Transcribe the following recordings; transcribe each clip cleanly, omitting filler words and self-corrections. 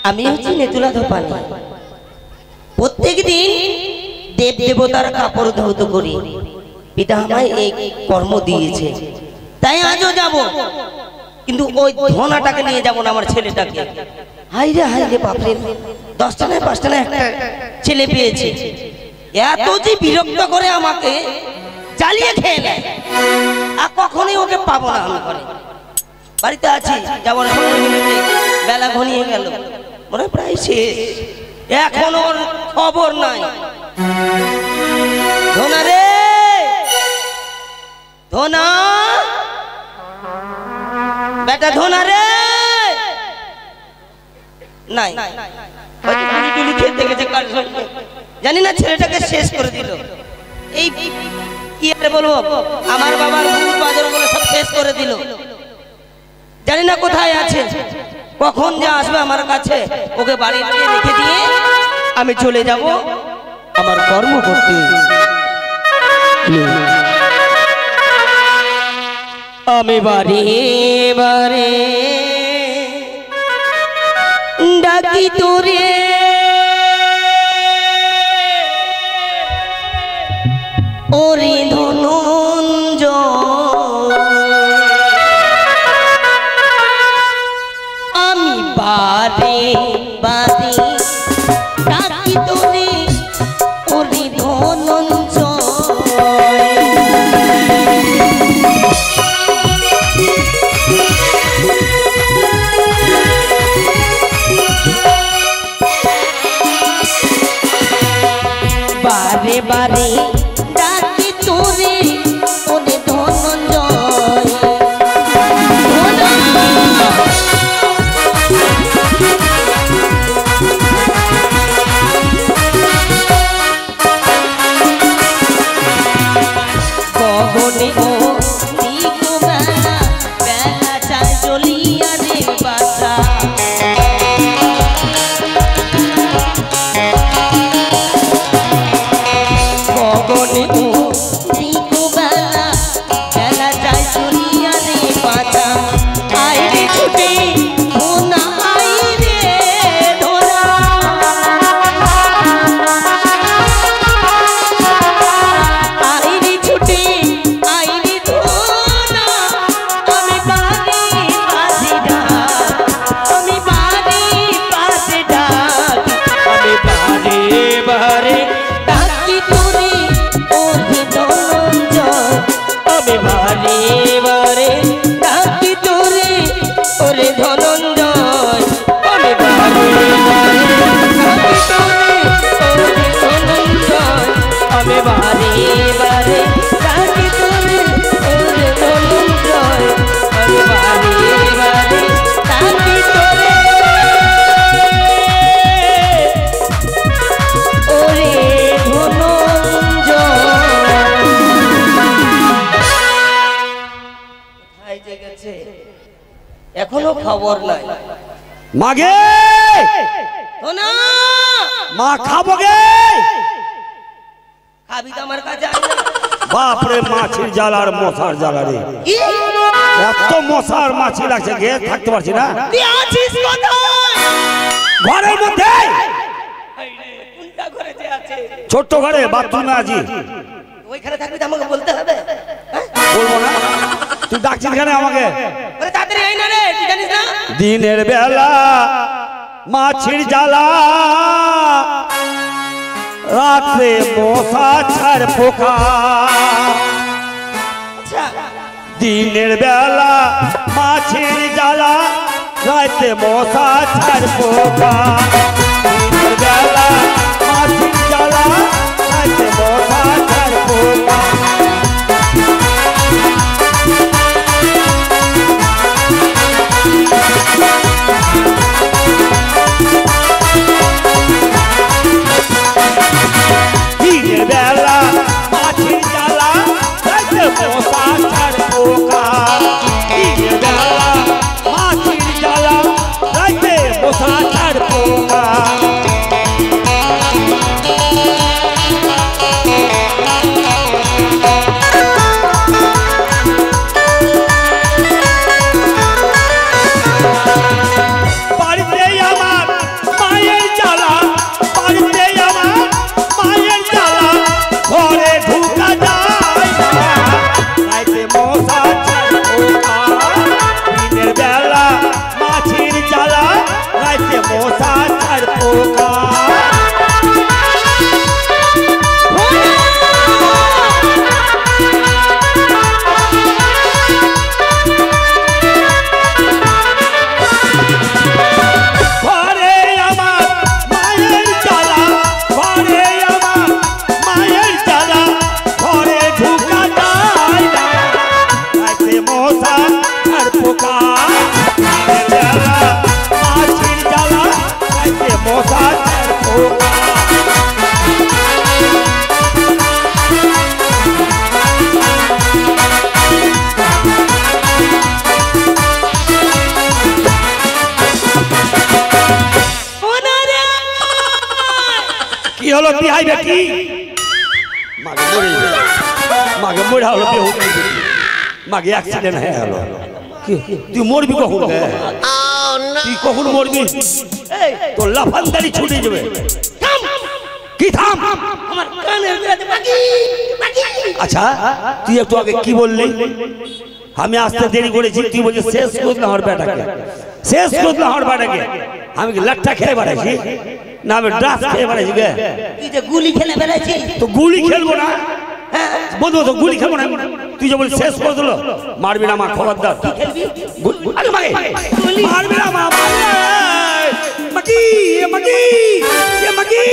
আমি হচ্ছি নেতুলা ধোপানি। প্রত্যেক দিন দেব দেবতার কাপড় ধৌত করি। পিতা আমায় এই কর্ম দিয়েছে, তাই আজও যাব। কিন্তু ওই ধনাটাকে নিয়ে যাব না, আমার ছেলেটাকে। হাই রে বাপরে, 10টা না 5টা না একটা ছেলে পেয়েছে। এত যে বিরক্ত করে আমাকে, জ্বালিয়ে খেয়ে নেয়। আর কখনোই ওকে পাবো না। আমি ঘরে বাড়িতে আছি, যাবো না। বেলা ঘনিয়ে গেল, মনে হয় প্রায় শেষ। এখন ওর খবর নাই। ধনা রে, ধনা, বেটা ধনা রে, নাই। টুলি খেতে গেছে কার সঙ্গে জানি না, ছেলেটাকে শেষ করে দিল। এই কি আর বলবো, আমার বাবার ভূত বাদর বলে সব শেষ করে দিল। জানি না কোথায় আছে, কখন যে আসবে আমার কাছে। ওকে বাড়িতে রেখে দিয়ে আমি চলে যাব আমার কর্ম করতে। আমি বাড়ি বাড়ি ডাকি তোরে, ওরে ধনঞ্জয়, আমি বারে বারে ডাকি তোরে, ওরে ধনঞ্জয়। বারে বারে ডাকি তোরে, ওরে ধনঞ্জয়। গগনে ও দিক বেলা, বেলা চায় চলিয়া রে বাসা। গগনে ও দিক বেলা, বেলা চায় চলিয়া রে বাসা। আয় রে ছুটে ধনা, আয় রে ধনা, আয় রে ছুটে, আয় রে ধনা। আমি বাড়ি পাশে ডাক, আমি বাড়ি পাশে ডাক, আমি বারে বারে ডাকি তোরে, ওরে ধনঞ্জয়। আমি বারে বারে ডাকি তোরে, ওরে ধনঞ্জয়। আমি বারে বারে ডাকি তোরে, ওরে ধনঞ্জয়। আমি বারে বারে ডাকি তোরে, ওরে ধনঞ্জয়। আমি বারে বারে ডাকি তোরে, ওরে ধনঞ্জয়। কোথায় যে গেছে, এখনো খবর নাই। মাগে ধনা, মা খাবো গে। খাবি তো আমার কাছে আয় না। বাপরে, মাছির জাল আর মশার জ্বালা রে। কি? এত মশার মাছি লাগছে, গে থাকতে পারছি না। তুই আছিস কোথায়? ঘরের মধ্যে, কোনটা ঘরে যে আছে? ছোট্ট ঘরে, বাথরুমে আছি। ওইখানে থাকবি তো আমাকে বলতে হবে। হ্যাঁ? বলবো না? তুই ডাকছিস কেন আমাকে? ওরে তাড়াতাড়ি আয় না রে, তুই জানিস না? দিনের বেলা মাছির জ্বালা, রাতে মশা ছাড় পোকা। আচ্ছা, দিনের বেলা মাছির জ্বালা, রাতে মশা ছাড় পোকা। দিনের বেলা মাছির জ্বালা, রাতে মশা ছাড় পোকা। দিনের বেলা মাছির জ্বালা, রাতে মশা ছাড় পোকা। দিনের বেলা মাছির জ্বালা, রাতে মশা ছাড় পোকা। হলো বিহাই বেটি মাকে মরে হলো মাকে অ্যাক্সিডেন্ট হয়ে গেল তুই মরবি কখন তুই কখন মরবি তোর লাফানদারি ছুটে যাবে কি থাম আমার কানের গোড়াতে মাগি মাগি। আচ্ছা তুই একটু আগে কি বললি আমি আসতে দেরি করেছি তুই বলছিস শেষ করলে আমার বেটাকে শেষ করলে আমার বেটাকে আমি কি লাট্টা খেয়ে বেড়াইছি না আমি ড্রাস খেয়ে বেড়াইছি গে তুই যে গুলি খেলে বেড়াইছিস তো গুলি খেলবো না বন্ধু তো গুলি খেলবো না তুই যে বলি শেষ করে দিল মারবি না মা খবরদার খেলবি আরে মাগে মারবি না মা মাগি মাগি এ মাগি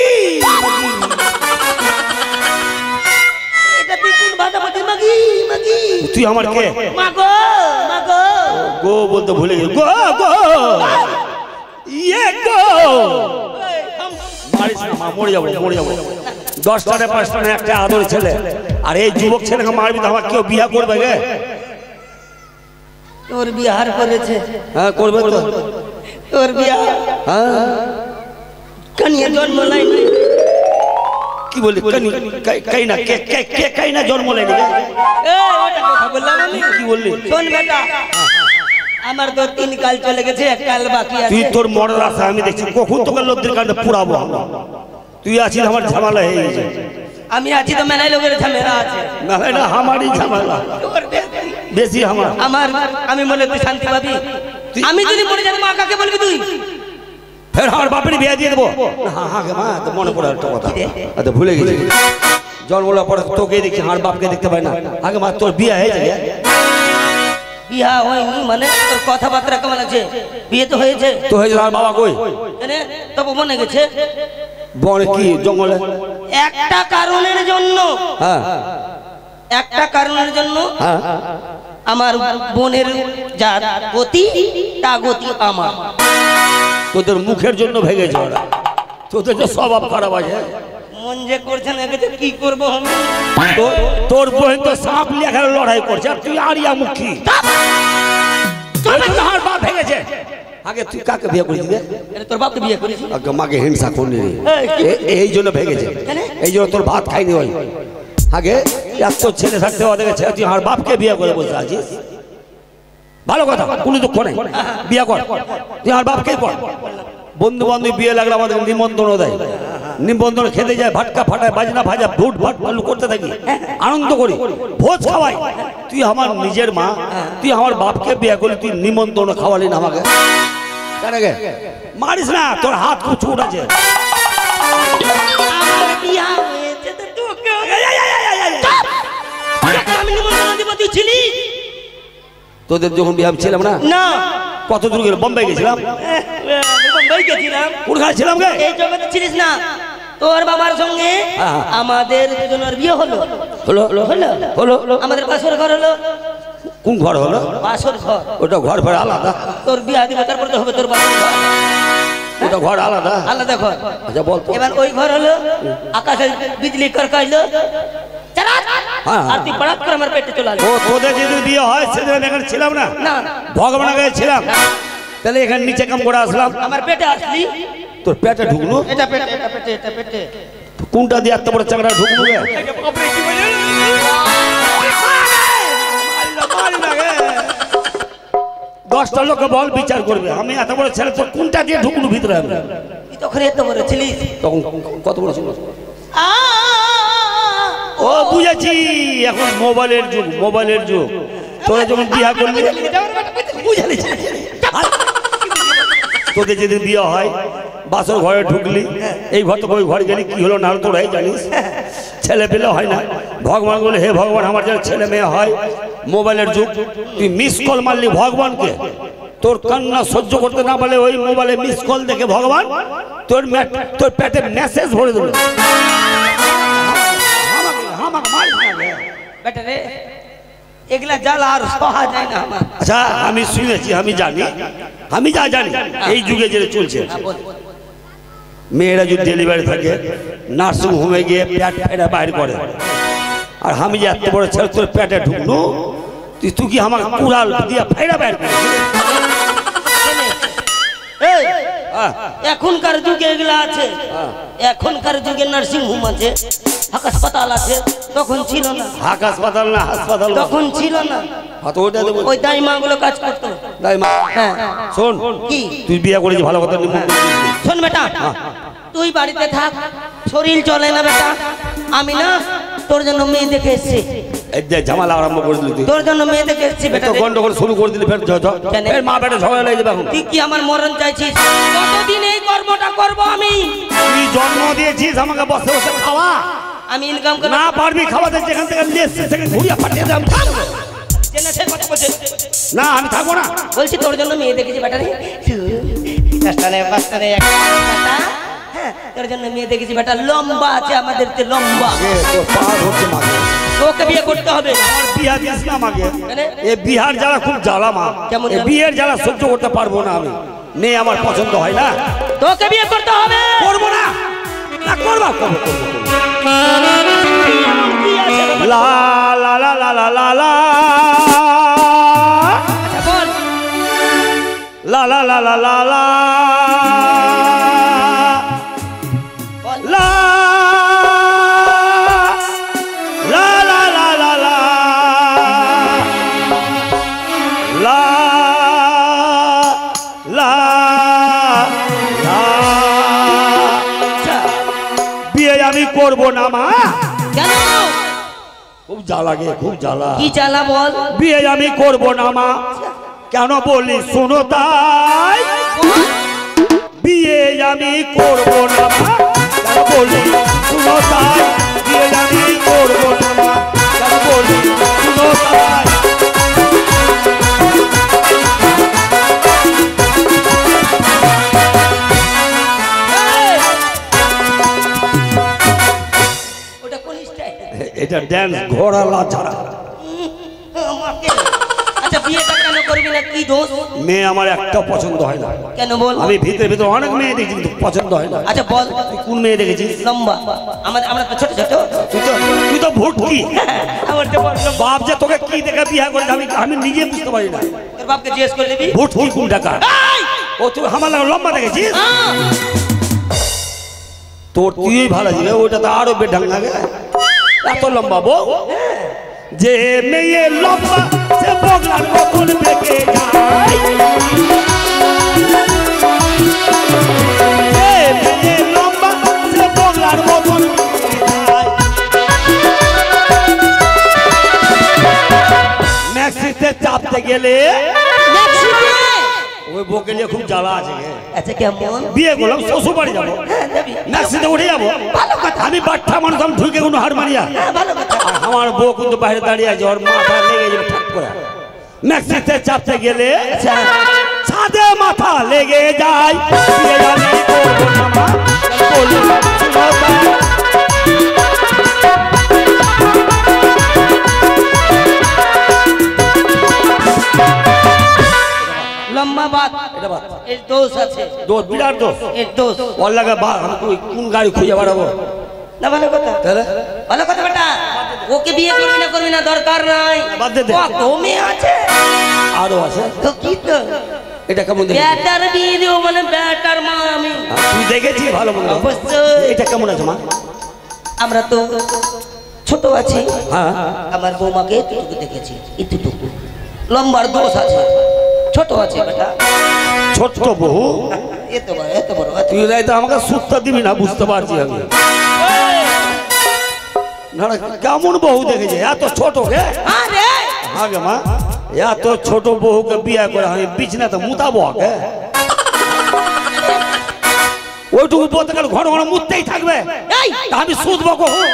এটা তুই কোন ভাষা বলছিস মাগি মাগি তুই আমার কে মাগো মাগো গো বলতে ভুলে গেল গো গো ইয়ে গো মারিস না মা মরে যাবো 10টায় 5টায় একটা আদর ছেলে আর এই যুবক ছেলেকে মারবি তো আমার কেউ বিয়ে করবে গে তোর বিহার করেছে হ্যাঁ করবে তো তোর বিয়া হ্যাঁ কানিয়া জন্ম নাই কি বলি কাই না কে কাই না জন্ম নেয়নি গে ওটা কথা বললাম আমি কি বললি শোন বেটা আমার তো 3 কাল চলে গেছে 1 কাল বাকি আছে তুই তোর মরার আশা আমি দেখছি কখন তোকে লোকদের কাছে পুরাবো তুই আছিস আমার ঝামেলা হয়ে গেছে আমি আছি তো মেলাই লোকের ঝামেলা আছে না না আমারই ঝামেলা বেশি আমার আমি মনে তুই শান্তি পাবি আমি যদি মরে যাই মা কাকে বলবি তুই ফের আমার বাপের বিয়ে দিয়ে দেবো হ্যাঁ হ্যাঁ মা তো মনে পড়ে একটা কথা আচ্ছা ভুলে গেছি জন্মলার পরে তোকে দেখছি আমার বাপকে দেখতে পাই না আগে মা তোর বিয়ে হয়েছে বিয়া হয়নি মানে তোর কথাবার্তা কেমন আছে বিয়ে তো হয়েছে তো হয়েছে আর বাবা কই এনে তবু মনে গেছে বনে কি জঙ্গলে একটা কারণের জন্য হ্যাঁ একটা কারণের জন্য হ্যাঁ আমার বোনের যা গতি তা গতি আমার তোদের মুখের জন্য ভেঙেছে ওরা তোদের যে স্বভাব খারাপ আছে মন যে করছে না কি করবো আমি তোর বোন তো সাপ লেখার লড়াই করছে আর তুই আরিয়া মুখী তোর বাপ ভেঙেছে আগে তুই কাকে বিয়ে করেছিস তোর বাপকে বিয়ে করেছি আগে মাকে হিংসা করনি এই জন্য ভেঙেছে এই জন্য তোর ভাত খাইনি ওই আগে এত ছেলে থাকতে দেখেছে তুই আমার বাপকে বিয়ে করে বসে আছিস ভালো কথা কোনো দুঃখ নেই বিয়ে কর তুই আমার বাপকে কর বন্ধু বান্ধব বিয়ে লাগলে আমাদের নিমন্ত্রণ দেয় নিমন্ত্রণ খেতে যায় ভাটকা ফাটায় বাজনা ভাজা ভুট ভাট ভালো করতে থাকি আনন্দ করি ভোজ খাওয়াই তুই আমার নিজের মা তুই আমার বাপকে বিয়ে করলি তুই নিমন্ত্রণ খাওয়ালি না আমাকে কেন গে মারিস না তোর হাত খুব ছুট আছে তোদের যখন বিয়ে ছিলাম না না কত দূর গেল বোম্বে গেছিলাম বোম্বে গেছিলাম কোনখানে ছিলাম গে এই জগতে ছিলিস না তোর বাবার সঙ্গে আমাদের দুজনের বিয়ে হলো হলো হলো হলো আমাদের বাসর ঘর হলো কোন ঘর হলো বাসর ঘর ওটা ঘর ফের আলাদা তোর বিয়ে দিবে তারপর তো হবে তোর বাবার ঘর ওটা ঘর আলাদা আলাদা ঘর আচ্ছা বল এবার ওই ঘর হলো আকাশে বিজলি করকাইলো আর তুই পড়াত করে আমার পেটে চলে আসলো তোদের যেদিন বিয়ে হয় সেদিন এখানে ছিলাম না না ভগবানের কাছে ছিলাম তাহলে এখানে নিচে কাম করে আসলাম আমার পেটে আসলি তোর পেটে ঢুকলো এটা পেটে এটা পেটে এটা পেটে কোনটা দিয়ে এত বড় চাকরা ঢুকলো গে 10টা লোক বল বিচার করবে আমি এত বড় ছেলে তোর কোনটা দিয়ে ঢুকলো ভিতরে আমি তুই তখন এত বড় ছিলিস তখন কত বড় ছিল ও বুঝেছি এখন মোবাইলের যুগ তোরা যখন বিয়ে করবি বুঝালি তোদের যেদিন বিয়ে হয় বাসর ঘরে ঢুকলি এই ঘর তো ওই ঘরে গেলি কি হলো না তোরাই জানিস ছেলে পেলে হয় না ভগবান বলে হে ভগবান আমার যেন ছেলে মেয়ে হয় মোবাইলের যুগ তুই মিস কল মারলি ভগবানকে তোর কান্না সহ্য করতে না পারলে ওই মোবাইলে মিস কল দেখে ভগবান তোর পেটে মেসেজ ভরে দিল এগুলা জ্বালা আর সহা যায় না আমার আচ্ছা আমি শুনেছি আমি জানি আমি যা জানি এই যুগে যেটা চলছে মেয়েরা যদি ডেলিভারি থাকে নার্সিং হোমে গিয়ে পেট ফেরা বাইর করে আর আমি যে এত বড় ছেলে তোর পেটে ঢুকলো তুই কি আমার কুড়াল দিয়ে ফেরা বাইর করে এখনকার যুগে এগুলা আছে, এখনকার যুগে নার্সিং হোম আছে, হাসপাতাল আছে, তখন ছিল না। হাসপাতাল না হাসপাতাল তখন ছিল না, ওই দাইমা গুলো কাজ করতো। দাইমা, হ্যাঁ শোন কি তুই বিয়ে করেছিস ভালো কথা, শোন বেটা, তুই বাড়িতে থাক, শরীর চলে না বেটা। আমি না তোর জন্য মেয়ে দেখে এসেছি। ঝামেলা আরম্ভ করে দিলি তুই, তোর জন্য মেয়ে দেখে এসেছি বেটা। গন্ডগোল শুরু করে দিলি, ফের মা বেটা ঝগড়া লেগে যাবে এখন। তুই কি আমার মরণ চাইছিস? কতদিন এই কর্মটা করব আমি? তুই জন্ম দিয়েছিস আমাকে বসে বসে খাওয়া, আমি ইনকাম করে না পারবি খাওয়াতে, যেখান থেকে নিয়ে এসছিস সেখানে ঘুরিয়ে পাঠিয়ে দে। আমি থাকবো না, আমি থাকবো না। বলছি তোর জন্য মেয়ে দেখেছি বেটা রে, হ্যাঁ তোর জন্য মেয়ে দেখেছি বেটা, লম্বা আছে আমাদের, লম্বা। তোকে বিয়ে করতে হবে। আমার বিয়া দিস না আমাকে, এ বিহার জ্বালা খুব জ্বালা মা, কেমন বিয়ের জ্বালা সহ্য করতে পারবো না আমি, মেয়ে আমার পছন্দ হয় না। তোকে বিয়ে করতে হবে। করবো না, করবো লা লা লা লা লা লা লা লা লা লা লা লা লা করবো না মা। কেন? খুব জ্বালা গে, খুব জ্বালা। কি জ্বালা বল? বিয়ে আমি করবো না মা। কেন বলি শোনো তাই, বিয়ে আমি করবো না মা। কেন বলি শোনো তাই, বিয়ে আমি করবো না মা। কেন বলি শোনো তাই। এটা ড্যান্স ঘোড়া লাছাড়া। আচ্ছা বিয়েটা কেন করবি না, কি দোষ? মেয়ে আমার একটা পছন্দ হয় না। কেন বল? আমি ভিতরে ভিতরে অনেক মেয়ে দেখছি কিন্তু পছন্দ হয় না। আচ্ছা বল তুই কোন মেয়ে দেখেছিস? লম্বা, আমরা তো ছোট ছোট। তুই তো ভুটকি। বাপ যে তোকে কি দেখে বিয়ে করে আমি নিজে বুঝতে পারি না। তোর বাপকে জিজ্ঞেস করে দিবি ভুটকি কোন টাকা। ও তুই আমার লম্বা দেখেছিস? তোর তুই ভালো ছিল, ওটা তো আরো বেঢাং লাগে, এত লম্বা বউ। যে মেয়ে লম্বা সে বগলার মতন বেঁকে যায়, মেয়ে লম্বা সে বগলার মতন ম্যাক্সিতে চাপতে গেলে ওই বউকে নিয়ে খুব জ্বালা আছে। আচ্ছা কেমন? বিয়ে করলাম, শ্বশুর বাড়ি যাবো, ম্যাক্সিতে উঠে যাবো। আমি বাচ্চা মানুষ, আমি ঢুকে কোনো হার মারিয়া। আমার বউ কিন্তু বাইরে দাঁড়িয়ে আছে, ওর মাথা লেগে যাবে ঠাক করে। ম্যাক্সিতে চাপতে গেলে ছাদে মাথা লেগে যায়। লম্বা বাত, এটা বাত, এর দোষ আছে। দোষ, বিরাট দোষ, এর দোষ। ওর লাগে কোন গাড়ি খুঁজে বাড়াবো না? ভালো কথা, ভালো কথা বেটা। ওকে বিয়ে করবি না দরকার নাই, কত মেয়ে আছে, আরো আছে তো কি তো। এটা কেমন বেটার বিয়ে দিও মানে বেটার মা আমি। তুই দেখেছিস ভালো মন্দ? অবশ্যই। এটা কেমন আছে মা? আমরা তো ছোট আছি, হ্যাঁ আমার বৌমাকে এতটুকু দেখেছি, এতটুকু। লম্বার দোষ আছে, ছোট আছে বেটা। ছোট বহু এত বড়, এত বড়। তুই তো আমাকে সুত্তা দিবি না, বুঝতে পারছি আমি। না কেমন বহু দেখেছে এত ছোট গে? আগে মা এত ছোট বহুকে বিয়ে করে আমি বিছনাতে মুতাবো আগে? ওইটুকু বলতে গেলে ঘন ঘন মুততেই থাকবে, আমি শুধবো কখন?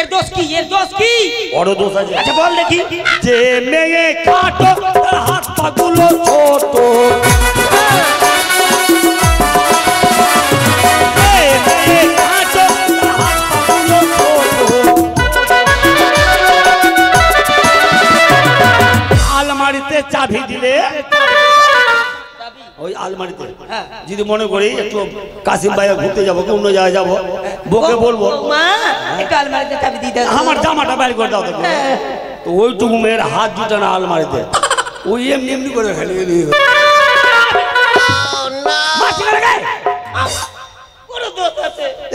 এর দোষ কি? এর দোষ কি? বড় দোষ আছে। আচ্ছা বল দেখি। যে মেয়ে কাটো তার হাত পাগুলো ছোট, আলমারিতে চাবি দিলে, ওই আলমারিতে যদি মনে করি একটু কাশিম ভাইয়া ঘুরতে যাবো কি অন্য জায়গায় যাবো, বউকে বলবো মা একটু আলমারিতে চাবি দিয়ে দাও, আমার জামাটা বাইর করে দাও। তো ওইটুকু মেয়ের হাত জুটে না আলমারিতে, ওই এমনি এমনি করে ফেলে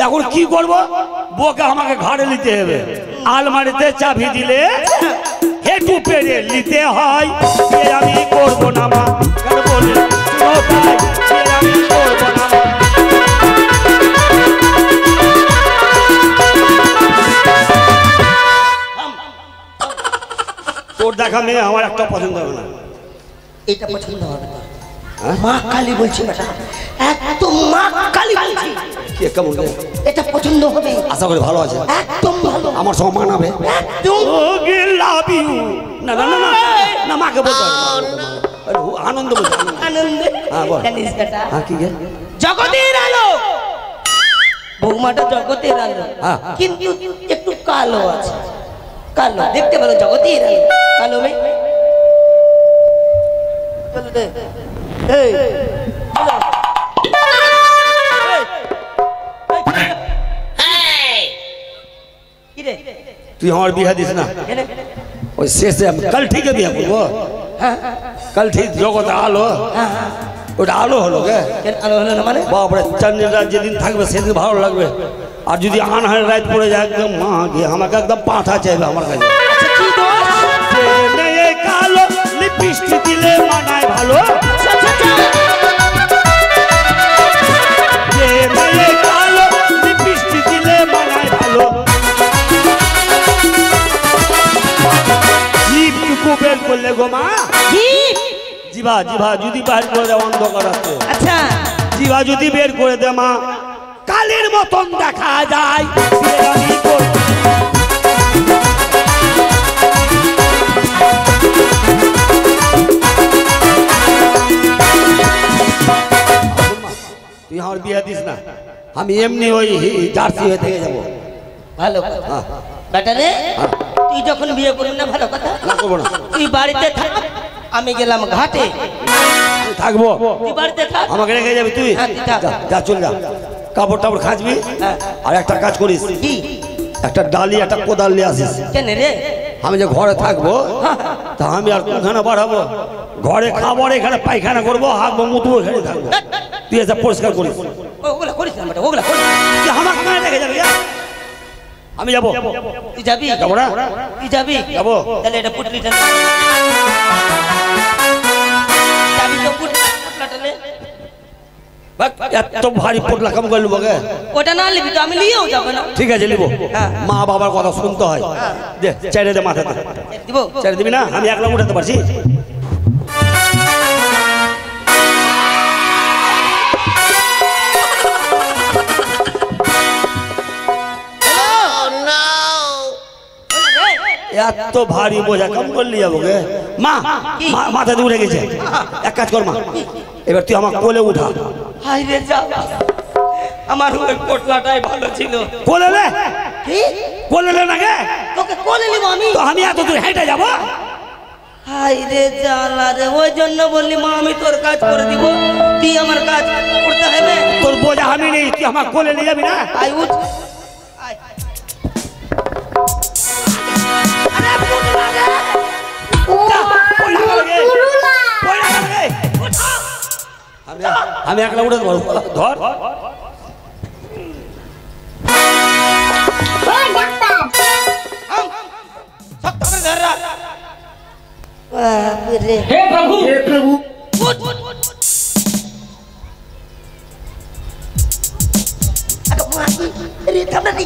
এখন কি করব? বউকে আমাকে ঘরে নিতে হবে, আলমারিতে চাবি দিলে হেঁটু পেরে নিতে হয়। আমি করবো না মা, কেন বলে আমি করবো না। তোর দেখা মেয়ে আমার একটা পছন্দ হবে না। এটা পছন্দ হবে না। মা কালী বলছি বেটা, একদম মা কালী বলছি। কে কেমন এটা পছন্দ হবে, আশা করি ভালো আছে, একদম ভালো, আমার সঙ্গে মানাবে একদম। Love you. না না না না না, মাকে বলতে আনন্দ বলছে, আনন্দে। হ্যাঁ বল। জানিস বেটা, হ্যাঁ কি গে? জগতের আলো, বৌমাটা জগতের আলো, হ্যাঁ। কিন্তু একটু কালো আছে, কালো দেখতে পারো, জগতের আলো কালো মেয়ে। চলো দে। এই চলো। কি রে? তুই আমার বিয়ে দিস না, এনে। ওই শেষে আমি কাল ঠিক বিয়ে করবো। হ্যাঁ কাল ঠিক জগতে আলো, হ্যাঁ হ্যাঁ। ওটা আলো হলো গে। কেন আলো হলো না মানে? বাপরে, চাঁদের রাত যেদিন থাকবে সেদিন ভালো লাগবে। আর যদি আনহার রাত পড়ে যায় একদম মা গিয়ে আমাকে একদম পাঁঠা চাইবে আমার কাছে। আচ্ছা কি দোষ? কালো লিপস্টিক দিলে মানায় ভালো, কালো লিপস্টিক দিলে মানায় ভালো। জিভটুকু বের করলে গো মা, জিভা জিভা যদি বের করে দেয় অন্ধকার আছে। আচ্ছা জিভা যদি বের করে দে মা, কালের মতন দেখা যায়। আমি করব তুই আমার বিয়ে দিস না, আমি এমনি ওই জার্সি হয়ে থেকে যাবো। ভালো কথা বেটা রে, তুই যখন বিয়ে করবি না ভালো কথা, না করবো না, তুই বাড়িতে থাক, আমি গেলাম ঘাটে। আমি থাকবো, তুই বাড়িতে থাক, আমাকে রেখে যাবি তুই? হ্যাঁ, তুই থাক। যা, যা চল যা, কাপড় টাপড় খাঁচবি। হ্যাঁ। আর একটা কাজ করিস, কি? একটা ডালি একটা কোদাল নিয়ে আসিস। কেন রে? আমি যে ঘরে থাকবো তা আমি আর কোনখানে বাড়াবো? ঘরে খাবার, এখানে পায়খানা করবো, হাঁকবো, মুতবো, এখানে থাকবো। তুই এসে পরিষ্কার করিস। ওগুলা করিস না বেটা, ওগুলা করিস না। তুই আমার কোথায় রেখে যাবি? আমি যাবো। তুই যাবি? যাবো না? তুই যাবি? যাবো। তাহলে এটা পুটলিটা নে। যাবি তো পুটলাটা নে। এত ভারী পটলা কাম করলি বগে? ওটা না নিবি তো আমি নিয়েও যাবো না। ঠিক আছে নিবো, হ্যাঁ। মা বাবার কথা শুনতে হয়। দে চাইরে দে মাথাতে। দিব? চাইরে দিবি না? আমি একলা উঠাতে পারছি? এত ভারী বোঝা কাম করলি যাবো গে? মা মাথা দিয়ে উঠে গেছে। এক কাজ কর মা, এবার তুই আমার কোলে উঠা। হাই রে যা, আমার ওই পোটলাটাই ভালো ছিল। কোলে লে? কি? কোলে লে না গে? তোকে কোলে নিব আমি? তো আমি এত দূর হেঁটে যাবো? হাই রে জালা রে, ওই জন্য বললি মা আমি তোর কাজ করে দিব, তুই আমার কাজ করতে হবে। তোর বোঝা আমি নেই, তুই আমার কোলে নিয়ে যাবি না? আই উঠ। আয়। আরে পোটলা রে। যা, পয়লা গেল গে, পয়লা গেল গে। আমি একলা উঠে দেবো, ধর। শক্ত করে ধর রাখ। বাপরে। हे प्रभु উঠ, উঠ, উঠ। আগে মা, আরে থাম না তুই।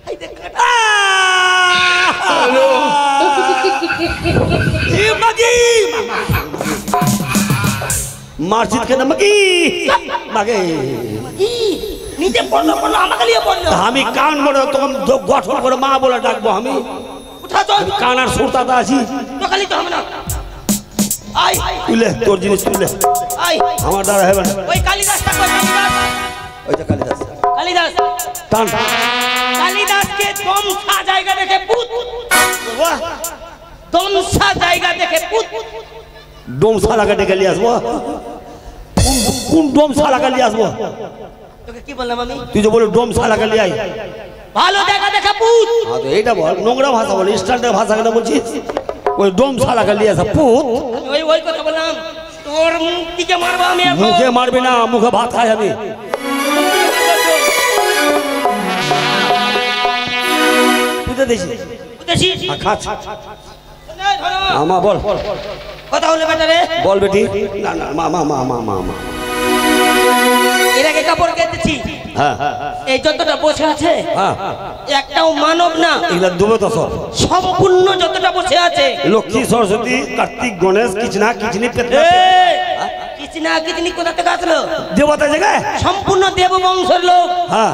হাই রে কাটা। মারজিদ কেন মাগি মাগে? কি? নিচে পড়লো পড়লো, আমাকে নিয়ে পড়লো। আমি কান বড় তখন গঠন করে মা বলে ডাকবো। আমি উঠা চল। কানার সুরতাতে আছি। তো খালি তো হবে না। আয় তুলে তোর জিনিস তুলে, আয়। আমার দ্বারা হবে না। ওই কালিদাসটা কই? কালিদাস, ওই যে কালিদাস কালিদাস। টান। কালিদাসকে দমসা জায়গা দেখে পুত, দমসা জায়গা দেখে পুত। ডোম শালাকে ডেকে নিয়ে আসবো? কোন ডোম শালাকে নিয়ে আসবো? তোকে কি বললাম আমি? তুই যে বলে ডোম শালাকে নিয়ে আই। ভালো জায়গা দেখে পুত। এইটা বল, নোংরা ভাষা বল, স্ট্যান্ডার্ড ভাষা কেন বলছিস? ওই ডোম শালাকে নিয়ে আসা পুত। ওই ওই কথা বললাম, তোর মুখ দিকে মারবো আমি এখন। মুখে মারবি না, মুখে ভাত খাই আমি। বুঝতে দিছি বুঝেছি খাচ্ছি এই ধরো। আমা বল কথা হলে বেটা রে, বল বেটি। না না মা মা মা মা মা মা এর আগে কাপড় কেটেছি, হ্যাঁ এই যতটা বসে আছে হ্যাঁ একটাও মানব না, এগুলা দেবো তো সব। সম্পূর্ণ যতটা বসে আছে লক্ষ্মী সরস্বতী কার্তিক গণেশ কিচনা কিচনি কিচনা কিচনি কোথা থেকে আসলো? দেবতা জায়গায় সম্পূর্ণ দেব বংশের লোক। হ্যাঁ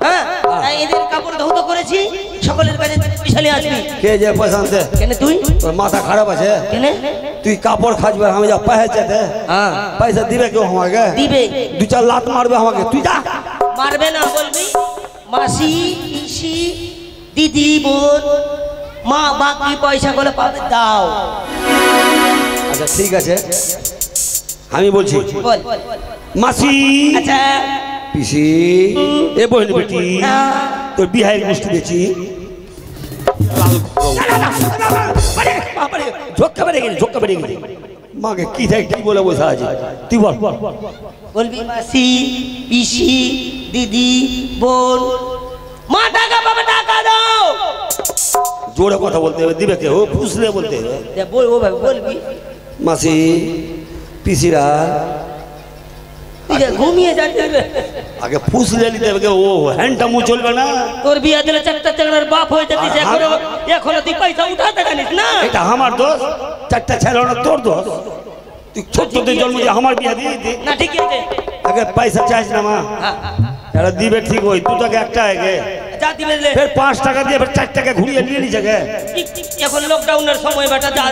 হ্যাঁ, তাই এদের কাপড় ধৌত করেছি, সকলের কাছে বিশালে আসবি। কে যে পয়সা আনতে? কেন তুই? তোর মাথা খারাপ আছে? কেন? তুই কাপড় খাজবে, আমি যা পয়সা দে। হ্যাঁ পয়সা দিবে কেউ আমাকে? দিবে। দু চার লাত মারবে আমাকে, তুই যা। মারবে না, বলবি মাসি পিসি দিদি বোন মা বাকি পয়সা গুলো পাবে, দাও। আচ্ছা ঠিক আছে, আমি বলছি বল। মাসি আচ্ছা পিসি এ বহিন বেটি তোর বিহারের গোষ্ঠী দেখছি ঝোঁকা বেড়ে গেলি, ঝোঁকা বেড়ে গেলি। মাকে কি দেখ কি বলে বসে আছে, তুই বল। বলবি মাসি পিসি দিদি বোন মা টাকা পাবে, টাকা দাও। জোরে কথা বলতে হবে, দিবে কেউ ফুসলে বলতে হবে। বল ও ভাই, বলবি মাসি পিসিরা ঘুমিয়ে যাচ্ছে রে। আগে ফুসলে নিতে হবে, ও হ্যান্ডটা মুখ চলবে না। তোর বিয়া দিলে চারটা চাকরার বাপ হয়ে যাচ্ছিস, এখনো তুই পয়সা উঠাতে জানিস না। এটা আমার দোষ, চারটা ছেলে না তোর দোষ। তুই ছোট্টদের জন্ম দিয়ে আমার বিয়া দিয়ে দি না, ঠিক আছে আগে পয়সা চাইছ না মা, এরা দিবে ঠিক, ওই 2 টাকা 1 টাকা যা দিবে লে। ফের 5 টাকা দিয়ে ফের 4 টাকা ঘুরিয়ে নিয়ে নিছে গে। এখন লকডাউনের সময় বেটা যা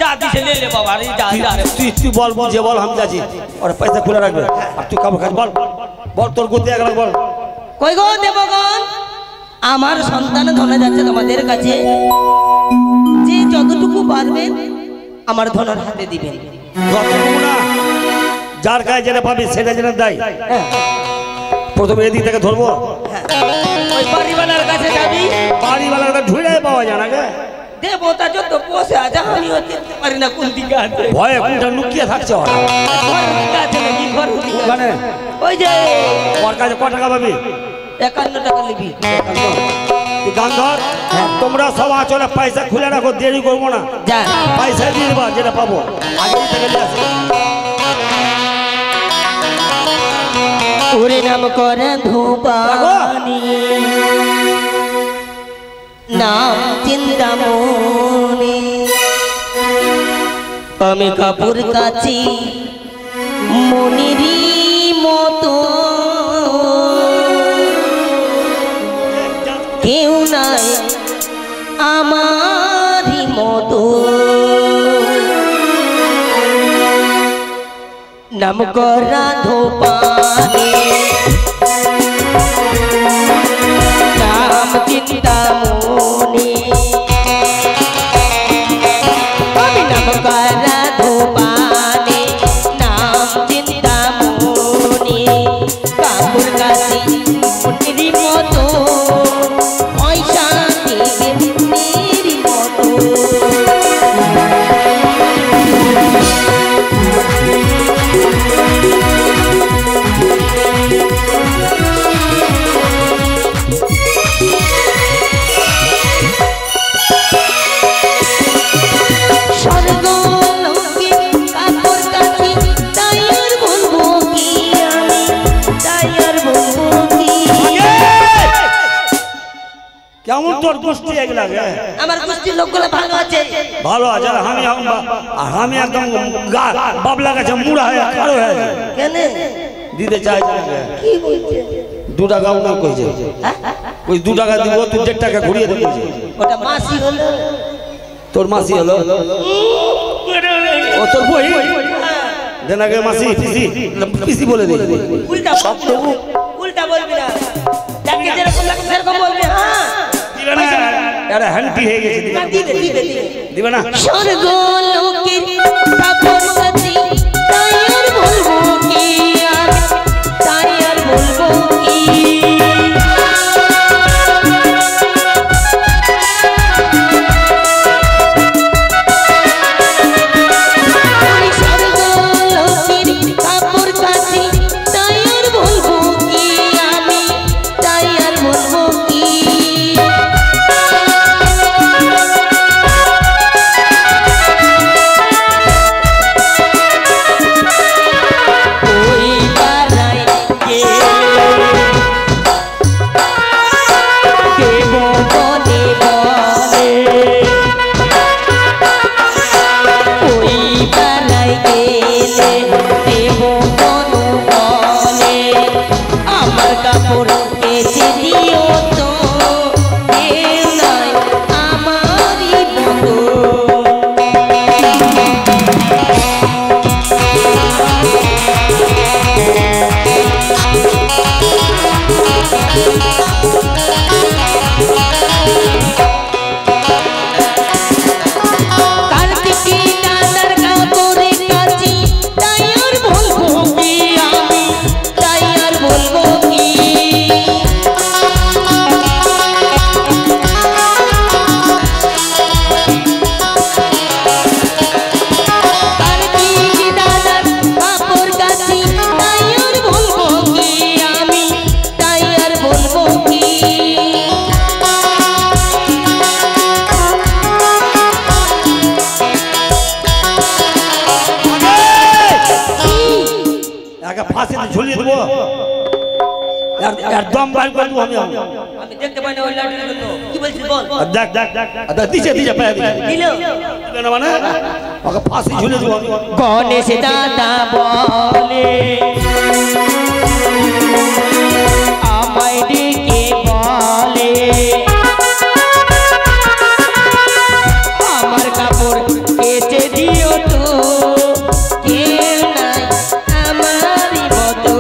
যা দিছে লে লে বাবা, আরে যা যা রে। তুই বল বুঝে বল, আমি যাচ্ছি ওরা পয়সা খুলে রাখবে। আর তুই কাপড় খাস, বল বল তোর গতি একলা বল। কই গো দেবগণ, আমার সন্তান ধনে যাচ্ছে তোমাদের কাছে, যে যতটুকু পারবেন আমার ধনের হাতে দিবেন। না যার গায়ে যেটা পাবি সেটা যেটা দেয়। হ্যাঁ প্রথমে এদিক থেকে ধরবো, ওই বাড়িওয়ালার কাছে যাবি, বাড়িওয়ালার কাছে ঢুড়ে পাওয়া যায় না গে। দেবতা যত বসে আছে আমি হতে পারি না কোন দিকে আছে। ভয়ে কোনটা লুকিয়ে থাকছে ওরা। ঘর দিকে আছে নাকি, ঘর দিকে আছে? ওখানে ওই যে ওর কাছে ক টাকা পাবি? 51 টাকা নিবি। তুই গান ধর, তোমরা সব আচলে পয়সা খুলে রাখো, দেরি করবো না। যা পয়সা দিয়ে দেবা যেটা পাবো, আগে থেকে নিয়ে আসো। ওরে নাম করে ধূপানি, নাম চিন্তামণি, আমি কাপুর কাছি মনিরি মতো, কেউ নাই আমারই মতো, নাম করা ধোপানি, নাম চিন্তামণি, আমি নাম করা ধোপানি, নাম চিন্তামণি, কাপুর কাছি মনিরি মতো, পয়সা দিনের মতো। কেমন তোর গোষ্ঠী এগুলা গে? আমার গোষ্ঠীর লোকগুলো ভালো আছে, ভালো আছে। আর আমি একদম বাবলা গাছে মুড়া হয়ে কালো হয়ে গেছে। কেন দিতে চাই কি বলছে? 2 টাকা উনার কইছে, ওই 2 টাকা দিব, তুই 1.5 টাকা ঘুরিয়ে দে কইছে। ওটা মাসি হলো, তোর মাসি হলো, ও তোর বই দেন আগে মাসি পিসি পিসি বলে দিই। উল্টা উল্টা বলবি না, যাকে যেরকম লাগে সেরকম বলবি। হ্যাঁ দিবে না, আরে হ্যান্ডি হয়ে গেছে, দিবে না। দিবে দিবে দিবে দিবে না। স্বর্গ লোকের কাপড় কাছি, তাই আর বলবো কি, আর তাই আর বলবো কি। তাকে ফাঁসিতে ঝুলিয়ে দেবো একদম বার করে দেবো আমি আমি দেখতে পাই না ওই লাঠির জন্য কি বলছিস বল দেখ দেখ দেখ দিছে পায়ে দিল দিল মানে ওকে ফাঁসি ঝুলিয়ে দেবো গণেশ দাদা বলে আমায় ডেকে বলে আমার কাপড় কেচে দিও তো কেউ নাই আমারই মতো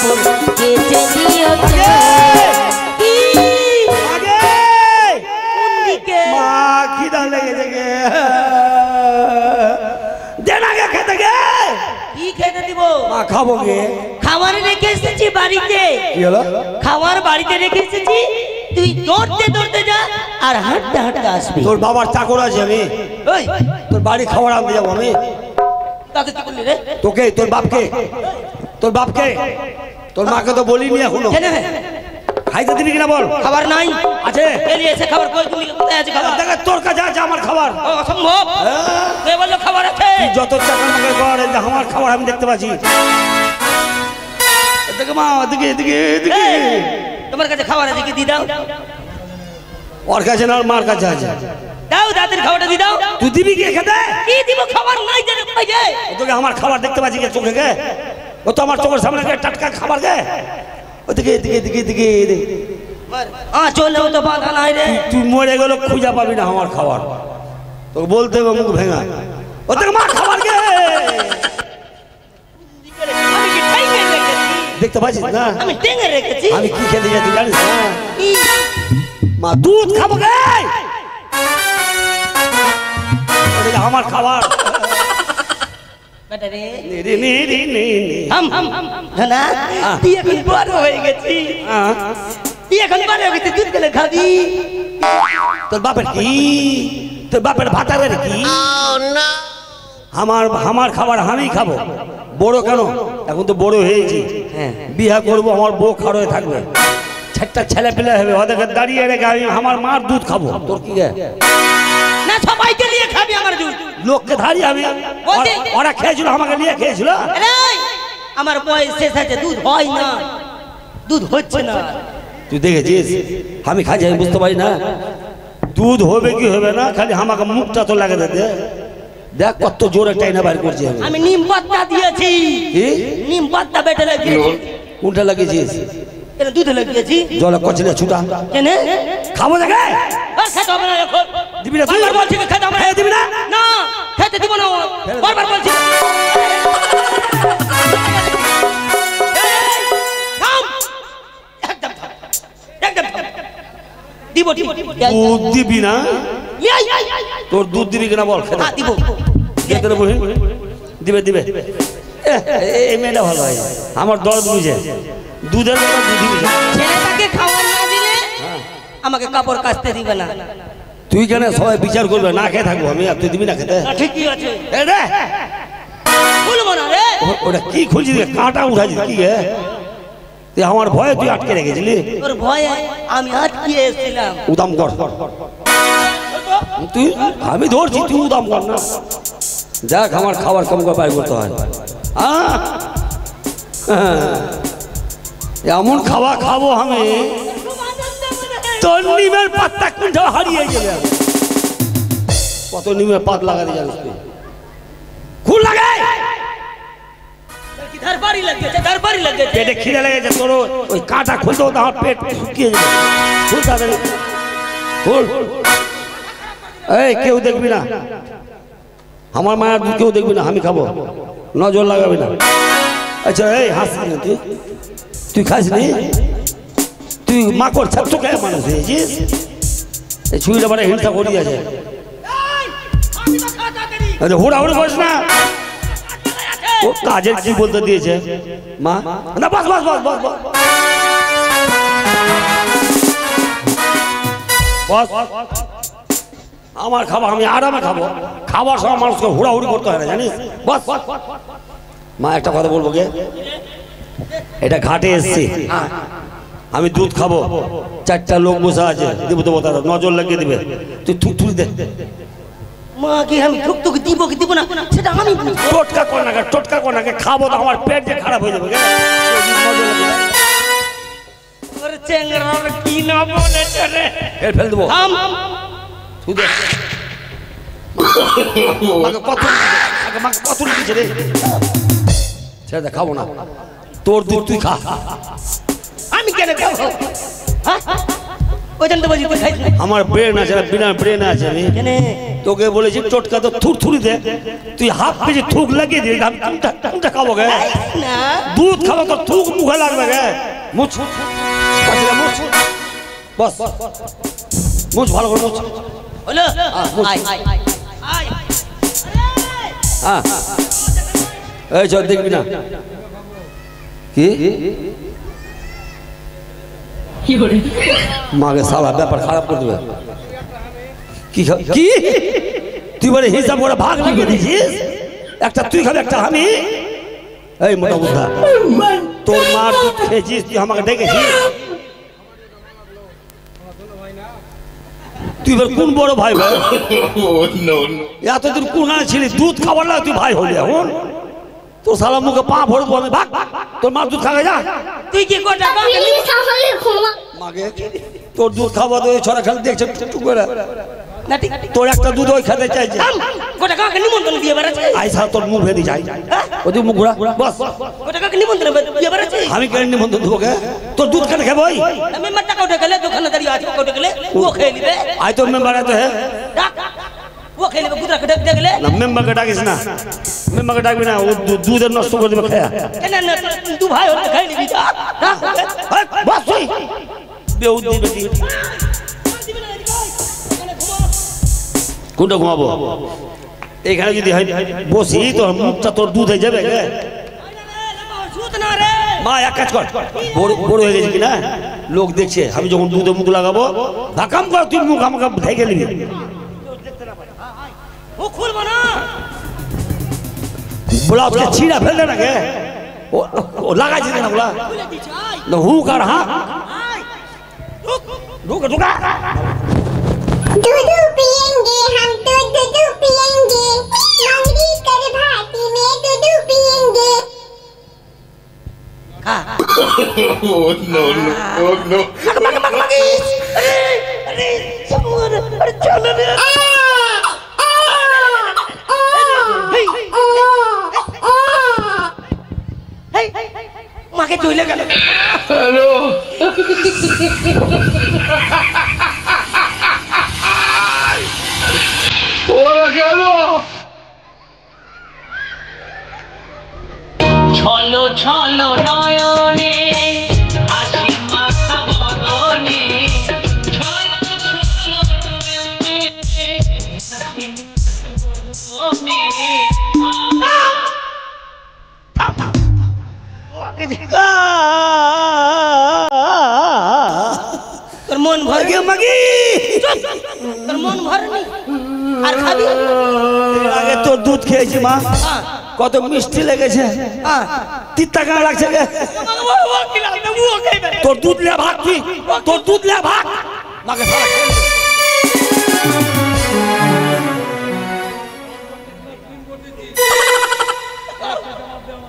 কাপড় কেচে দিয়েছে কি আগে কোন দিকে মা খিদা লেগেছে গে দেন আগে খেতে গে কি খেতে দিব মা খাবো গে খাবার রেখে এসেছি বাড়িতে কি হলো খাবার বাড়িতে রেখে এসেছি তুই দৌড়তে দৌড়তে যা আর হাঁটতে হাঁটতে আসবি তোর বাবার চাকর আছে আমি ওই তোর বাড়ি খাবার আনতে যাবো আমি কাকে কি বললি রে তোকে তোর বাপকে তোর বাপকে তোর মাকে তো বলিনি এখনো কেন খাইতে দিবি কিনা বল খাবার নাই আছে এলি এসে খাবার কই তুমি কোথায় আছে খাবার দেখ তোর কাছে আছে আমার খাবার ও, অসম্ভব কে বললো খাবার আছে তুই যত টাকা আমাকে কর এই যে আমার খাবার আমি দেখতে পাচ্ছি দেখে মা এদিকে এদিকে এদিকে এই, তোমার কাছে খাবার আছে কি দি দাও ওর কাছে না ওর মার কাছে আছে দাও দাদির খাবারটা দি দাও তুই দিবি কি খেতে কি দিব খাবার নাই জানে কোথায় যায় তোকে আমার খাবার দেখতে পাচ্ছি কে চোখে গে ও তো আমার চোখের সামনে গে টাটকা খাবার গে ওদিকে এদিকে এদিকে এদিকে এদিকে চলে তো বাধা নাই রে তুই মরে গেল খুঁজা পাবি না আমার খাবার তোকে বলতে হবে মুখ ভেঙা ওদিকে মা খাবার গে আমি কি ঠেঙে রেখেছি দেখতে পাচ্ছিস না আমি ঠেঙে রেখেছি আমি কি খেতে যাচ্ছি জানিস না কি? মা দুধ খাবো গে ওদিকে আমার খাবার বেটা রে নে রে নে রে নে নে না তুই এখন বড় হয়ে গেছি তুই এখন বড় হয়ে গেছিস দুধ গেলে খাবি তোর বাপের কি তোর বাপের ভাতারের কি আমার খাবার আমি খাবো বড় কেন এখন তো বড় হয়েছি বিয়ে করবো আমার বউ খাড়ো হয়ে থাকবে চারটা ছেলে পেলে হবে ওদেরকে দাঁড়িয়ে রেখে আমি আমার মার দুধ খাবো তোর কি গে না সবাইকে নিয়ে খাবি আমার দুধ লোককে ধারি আমি ওরা খেয়েছিল আমাকে নিয়ে খেয়েছিল আরে আমার বয়স শেষ আছে দুধ হয় না দুধ হচ্ছে না তুই দেখেছিস আমি খাচ্ছি আমি বুঝতে পারি না দুধ হবে কি হবে না খালি আমাকে মুখটা তো লাগে দে দেখ কত জোরে টাইনা বাইর করছি আমি আমি নিম পাতা দিয়েছি কি নিম পাতা বেটে লাগিয়েছি কোনটা লাগিয়েছিস কেন দুধে লাগিয়েছি জলে কচলে ছুটা কেন খাবো দেখে খেতে হবে না এখন দিবি না তুই বারবার বলছি খেতে হবে না দিবি না না খেতে দিব না বারবার বলছি থাম একদম থাম একদম থাম দিব দিব দুধ দিবি না তোর দুধ দিবি কিনা বল খেতে দিব খেতে দেবো দিবে দিবে এই মেয়েটা ভালো হয় আমার দরদ বুঝে দুধের কথা দুধই বুঝে ছেলেটাকে খাবার না দিলে আমাকে কাপড় কাচতে দিবে না তুই কেন সবাই বিচার করবে না খেয়ে থাকবো আমি আর তুই দিবি না খেতে ঠিকই আছে এই রে বলবো না রে ওটা কি খুলছিস কাঁটা উঠাছিস কি হে তুই আমার ভয়ে তুই আটকে রেখেছিলি তোর ভয়ে আমি আটকিয়ে এসেছিলাম উদাম কর তুই আমি ধরছি তুই উদাম কর না দেখ আমার খাবার কম করে বাইর করতে হয় এমন খাওয়া খাবো আমি তোর নিমের পাতটা কোনটা হারিয়ে গেলে কত নিমের পাত লাগাতে জানিস তুই খুল লাগাই দরবারি লাগিয়েছে দরবারি লাগিয়েছে পেটে খিদে লেগেছে তোর ওই কাঁটা খুলতে হতো আমার পেট শুকিয়ে যাবে খুল তাড়াতাড়ি খুল এই কেউ দেখবি না আমার মায়ের দুধ কেউ দেখবি না আমি খাবো নজর লাগাবি না আচ্ছা এই হাসি না তুই তুই খাস নি তুই মাকড় ছাত্র খেয়ে মানুষ হয়েছিস এই ছুঁড়ে মানে হিংসা করি আছে হুড়াহুড়ি বস না ও কাজের কি বলতে দিয়েছে মা না বস বস বস বস বস বস আমার খাবার আমি আরামে খাবো খাবার সময় মানুষকে হুড়াহুড়ি করতে হয় না জানিস বস মা একটা কথা বলবো গে এটা ঘাটে এসছি আমি দুধ খাবো চারটা লোক বসে আছে দেবো দেবো তারা নজর লাগিয়ে দিবে তুই থুকথুকি দে মা কি আমি ঠুকটুক দিব কি দিব না সেটা আমি বুঝবো টোটকা কোনাকে খাবো তো আমার পেট যে খারাপ হয়ে যাবে ওরে চেংড়ার কি না বলেছে রে ফেল দেবো থাম তুই দে মাকে কত লিখেছে রে ছেড়ে দে খাবো না তোর দুধ তুই খা আমি কেন খাবো হ্যাঁ ওই জন্য তো বলছি তুই খাইস না। আমার ব্রেন আছে না, বিনা ব্রেন আছে আমি। কেন তোকে বলেছি টোটকা তো থুরথুরি দে, তুই হাফ কেজি থুক লাগিয়ে দিবি। আমি কোনটা খাবো গে? না দুধ খাবো তো থুক মুখে লাগবে গে। মুছ মুছ, বস মুছ, ভালো করে মুছ। হলো আয় আয় হ্যাঁ এই চল, দেখবি না কি মাকে সালা ব্যাপার খারাপ করে দেবে। কি কি তুই বলে হিসাব করে ভাগ লিখে দিয়েছিস? একটা তুই খাবি, একটা আমি। এই মোটা বুদ্ধা, তোর মার দুধ খেয়েছিস, তুই আমাকে ডেকেছিস? তুই এবার কোন বড় ভাই ভাই? এতদিন কোন ছিলি? দুধ খাবার লাগে তুই ভাই হলি এখন? তোর সালা মুখে পা ভরে দেবো আমি। ভাগ, তোর মার দুধ খাবে যা। তুই কি গোটা মাকে তোর দুধ খাওয়া তো ছড়া খেলে দেখছে টুক করে। না ঠিক তোর একটা দুধ ওই খেতে চাইছে। গোটা কাকে নিমন্ত্রণ দিয়ে বেড়াচ্ছে? আই সারা তোর মুখ ভেদি যাই, ওই মুখ ঘোরা বস। গোটা কাকে নিমন্ত্রণ দিয়ে বেড়াচ্ছে? আমি কেন নিমন্ত্রণ দেবো গে? তোর দুধ কেন খাবো? মেম্বার টাকা উঠে গেলে দোকানে দাঁড়িয়ে আছে, উঠে গেলে ও খেয়ে নিবে। আই তোর মেম্বার তো হ্যাঁ, ও খেয়ে নিবে। গুদরা কেটে দেখলে না, মেম্বারকে ডাকিস না, মেম্বারকে ডাকবি না, ও দুধের নষ্ট করে দেবে খেয়া। না তুই ভাই হলে খাই নিবি। বস তুই বেউদ্দি বেটি। কোনটা ঘুমাবো? এইখানে যদি বসি তো মুখটা তোর দুধ হয়ে যাবে গে। মা এক কাজ কর, বড় হয়ে গেছে কিনা লোক দেখছে, আমি যখন দুধে মুখ লাগাবো ধাকাম কর, তুই মুখ আমাকে ঢেকে নিবি। ব্লাউজকে ছিঁড়া ফেললে না গে, ও লাগাইছে না বলা হুক আর হা ঢুকা ঢুকা। दूध पियेंगे हम तो दूध पियेंगे, मंगरी कर भाती में दूध पियेंगे। Oh no no oh no! अरे समूह अरे चलो रे। মাকে চলে গেল। Hello! ওরা গেল। ছলো ছলো নয়নে হাসি মাখা বদনে, ছলো ছলো নয়নে হাসি বদনে। তোর মন ভরে মাগি মাগি, তোর মন ভরেনি আর খাবি? আগে তোর দুধ খেয়েছি মা, কত মিষ্টি লেগেছে। তিতা কেন লাগছে গে? তোর দুধ লে ভাগ, তুই তোর দুধ লে ভাগ। মাকে সারা খেয়ে নে।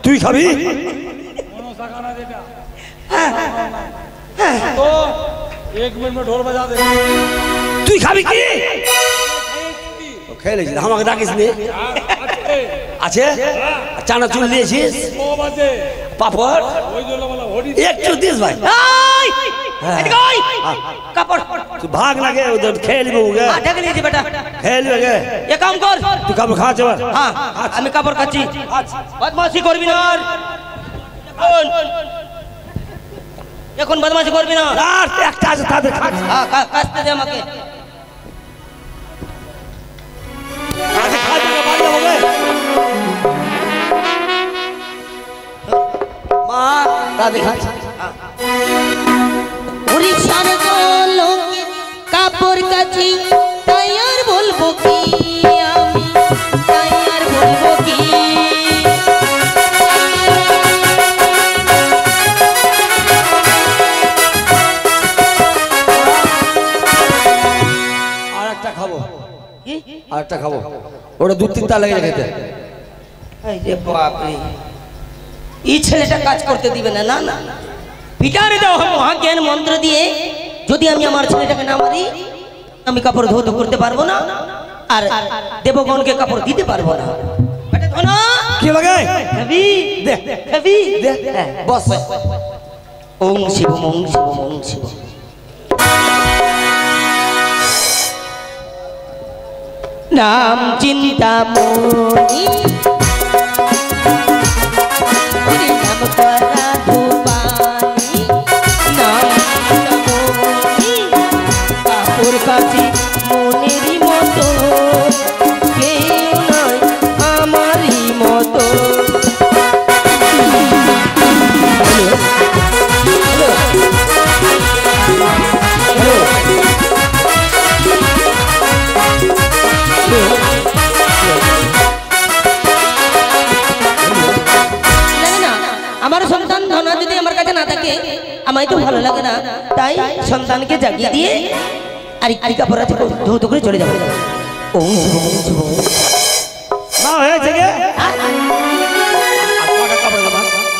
তুই খাবি? एक मिनट में ढोल बजा दे। তুই খাবি কি? খেয়ে নিয়েছিস, আমাকে ডাকিস নি? আছে চানাচুর নিয়েছিস, পাপড় একটু দিস ভাই। কাপড় তুই ভাগ লাগে, খেয়ে নিবো ঢেকে নিয়েছি বেটা। খেয়ে নিবে গে। এ কাম কর, তুই কাপড় খাওয়াচ্ছে এবার। হ্যাঁ আমি কাপড় খাচ্ছি। বদমাশি করবি না আর। এখন বদমাশি করবি না। আর একটা আছে তাদের খাচ্ছে, কাচতে দে আমাকে। তাদের খাচ্ছে না, বাড়ি যাবো গে। মা তাদের খাচ্ছে। উড়িষ্যার লোকে কাপড় কাচি, তাই আর বলবো কি আমি, তাই আর বলবো কি। আর একটা খাবো, আর একটা খাবো, ওটা 2-3টা লেগে খেতে। এই রে বাপ রে, এই ছেলেটা কাজ করতে দিবে না। না না পিটারে দাও মহাজ্ঞান মন্ত্র দিয়ে। যদি আমি আমার ছেলেটাকে না মারি, আমি কাপড় ধৌত করতে পারবো না, আর দেবগণকে কাপড় দিতে পারবো না। কি লাগে? খাবি দে, খাবি দে। বস ওম শিব ওম শিব ওম শিব। নাম চিন্তামণি নাম করা ধূপানি নাম চিন্তামণি কাপড় কাচি মনেরই মতো কেউ নয় আমারই মতো। আমার সন্তান ধনা যদি আমার কাছে না থাকে আমায় তো ভালো লাগে না, তাই সন্তানকে জাগিয়ে দিয়ে আর একটি কাপড় আছে ধৌত করে চলে যাবো। ও মা হয়েছে গে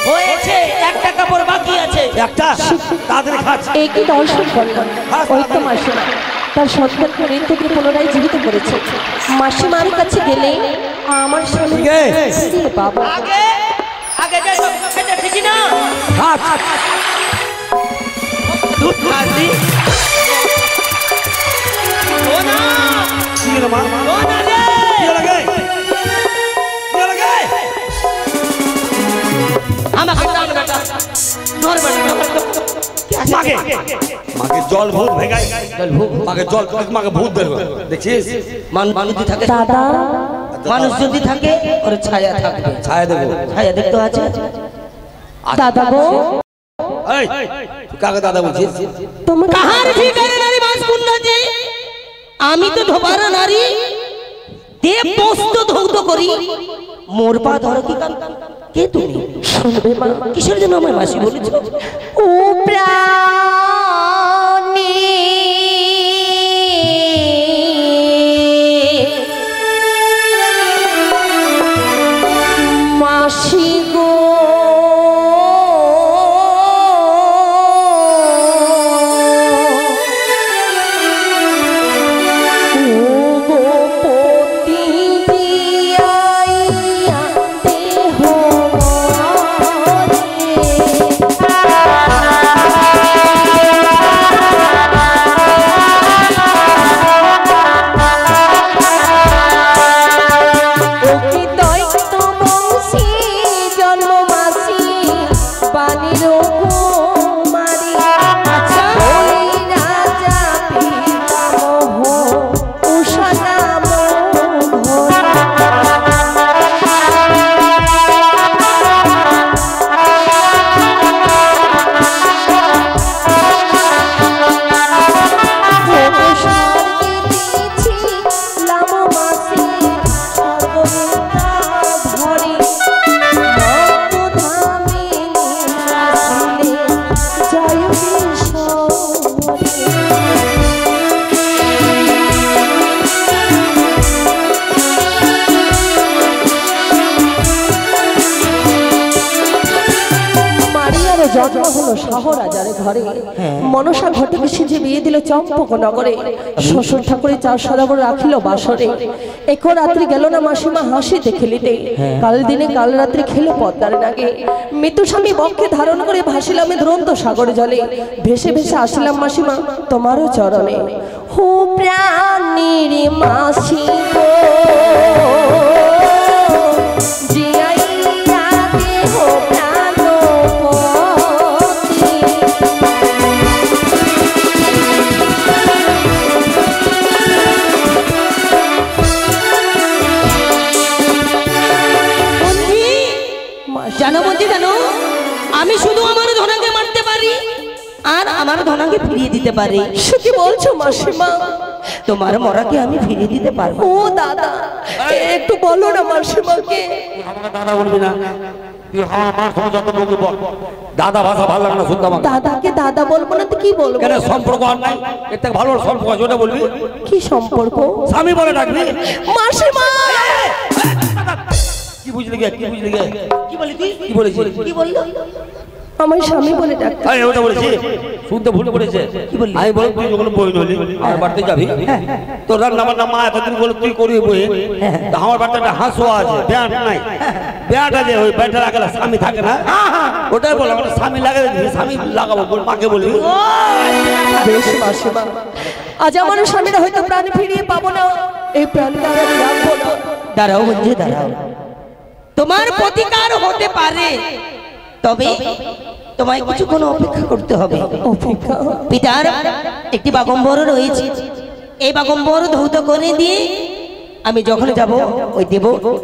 হয়েছে, একটা কাপড় বাকি আছে। একটা তাড়াতাড়ি খাচ্ছ। একই দর্শন করলাম ওই তো মাসিমা তার সন্তানকে মৃত্যু থেকে পুনরায় জীবিত করেছে। মাসিমার কাছে গেলে আমার স্বামী বাবা আগে আগে যাই তো খেতে ঠিকই না খাচ্ছ। দুধ খাসি ও না কি হলো মা? ও না রে কি লাগে? কি লাগে? আমাকে টান বেটা ধর বেটা মাকে মাকে জল ভূত ভেগাই মাকে জল মাকে ভূত বেরবে দেখছিস? মানুষ যদি থাকে দাদা মানুষ যদি থাকে ওর ছায়া থাকবে। ছায়া দেবো। ছায়া দেখতে আছে। দাদা গো এই তুই কাকে দাদা বলছিস? তোমার কাহার ভিখারি নারী বাসকুন্ডা যে আমি তো ধোবার নারী দেব বস্ত ধৌত করি মোর পা ধরো কি কাম কে তুমি? শুনবে মা কিসের জন্য আমার মাসি বলেছো? ও প্রাণী মাসি গো জন্ম হলো শাহরাজার ঘরে। মনসা ঘটকে সিজে বিয়ে দিল চম্পক নগরে। শ্বশুর ঠাকুরের 4 সদাগর রাখিল বাসরে। এক রাত্রি গেল না মাসিমা হাসিতে খেলিতে। কাল দিনে কাল রাত্রি খেলো পদ্মার নাগে। মৃত্যু স্বামী বক্ষে ধারণ করে ভাসিলাম দুরন্ত সাগর জলে। ভেসে ভেসে আসিলাম মাসিমা তোমারও চরণে। হো প্রাণীর মাসি গো জিয়াইয়া দেহ জানো বলছি জানো আমি শুধু আমার ধনাকে মারতে পারি আর আমার ধনাকে ফিরিয়ে দিতে পারি। কি বলছো মাসিমা? তোমার মরাকে আমি ফিরিয়ে দিতে পারবো। ও দাদা একটু বলো না মাসিমাকে। আমাকে দাদা বলবি না তুই। হ্যাঁ আমার সময় যত বলবি বল। দাদা ভাষা ভালো লাগে না শুনতে আমাকে। দাদাকে দাদা বলবো না তো কি বলবো? কেন সম্পর্ক আর নাই? এর থেকে ভালো সম্পর্ক আছে ওটা বলবি। কি সম্পর্ক? স্বামী বলে ডাকবি। মাসিমা কি বুঝলি গে? কি বুঝলি গে? কি বলি তুই? কি বলেছিস? কি বললো? আমার স্বামী বলে ডাক। আরে ওটা বলেছি শুনতে ভুল করেছে। আমি বলি তুই যখন বই নলি আমার বাড়িতে যাবি তোর নাম নাম মা এতদিন বলে তুই করবি বই। আমার বাড়িতে একটা হাঁসও আছে ব্যাট নাই। ব্যাট আছে ওই ব্যাটটা লাগালে স্বামী থাকে না ওটাই বল আমার স্বামী লাগাবে স্বামী লাগাবো মাকে বলবি। বেশ মাসিমা আজ আমার স্বামীর হয়তো প্রাণ ফিরিয়ে পাবো না, এই প্রাণটা আমি রাখবো না। দাঁড়াও বন্ধু দাঁড়াও, তোমার প্রতিকার হতে পারে, তবে তোমায় কিছুক্ষণ অপেক্ষা করতে হবে। অপেক্ষা? পিতার একটি বাগম্বর রয়েছে, এই বাগম্বর ধৌত করে দিয়ে আমি যখন যাব ওই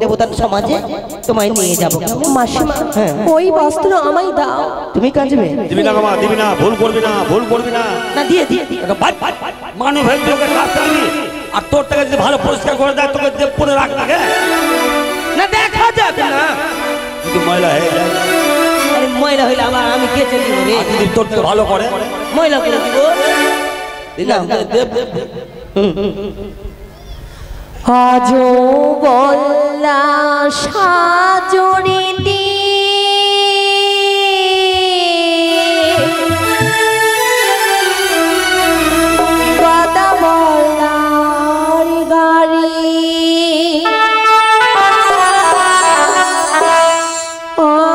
দেবতার সমাজে তোমায় নিয়ে যাব। মাসিমা হ্যাঁ। ওই বস্ত্র আমায় দাও। তুমি কাঁদবে? দিবি না মা, দিবি না, ভুল করবি না, ভুল করবি না। না দিয়ে দিয়ে দিয়ে। মানুষ হয়ে তোকে রাখতে আমি, আর তোর থেকে যদি ভালো পরিষ্কার করে দেয় তোকে দেবপুরে রাখ লাগে না, দেখা যাবে না। কিন্তু ময়লা হয়ে যায়, আরে ময়লা হইলে আমার আমি কেচে দিব রে। আর যদি তোর থেকে ভালো করে ময়লা করে দিব। আজো গল্লা সাজরে দি গাদা বলার গাড়ি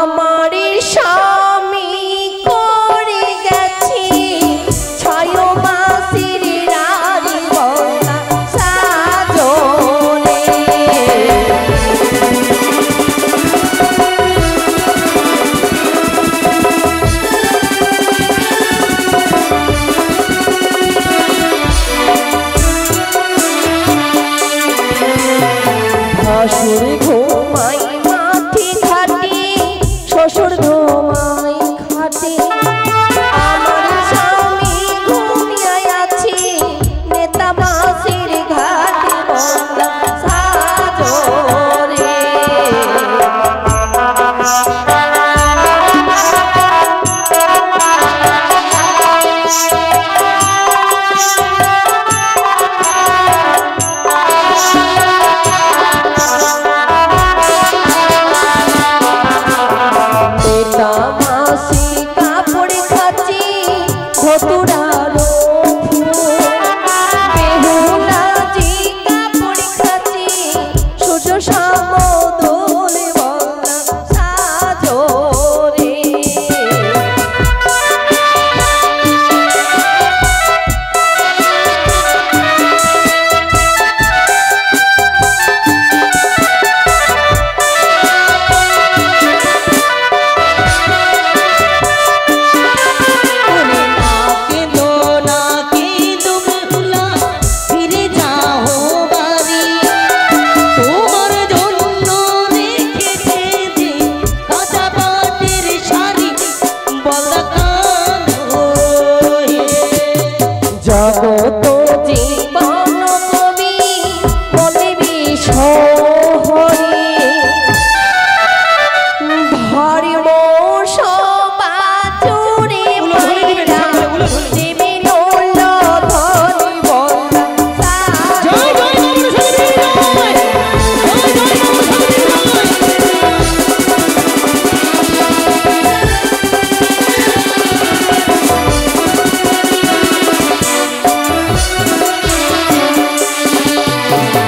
আমার স্বামী করে গেছি ছয় মাসের রানী বলা সাজরে। ভাসুর ঘুমাই মাটি ঘাটে, শ্বশুর ঘুমাই ঘাটে, আমার স্বামী ঘুমিয়ে আছে নেতা মাসির ঘাটে বলা সাজরে। নেতা মাসি কাপড় খাচ্ছি ধতুরারো বেহুলাজি কাপড় খাচ্ছি শ্বশুর সমদলে বলা সাজরে। ফিরে যাও বাড়ি, তোমার জন্য রেখেছে যে কাঁচা পাটের শাড়ি বলা কাঁদো হে। জগত জীবন কবি বলিবি সহরে ধর্ম সবাচুরে মাইরা দেবী নল ধরি বলা জয় জয় বাবুর সাথে জয় জয়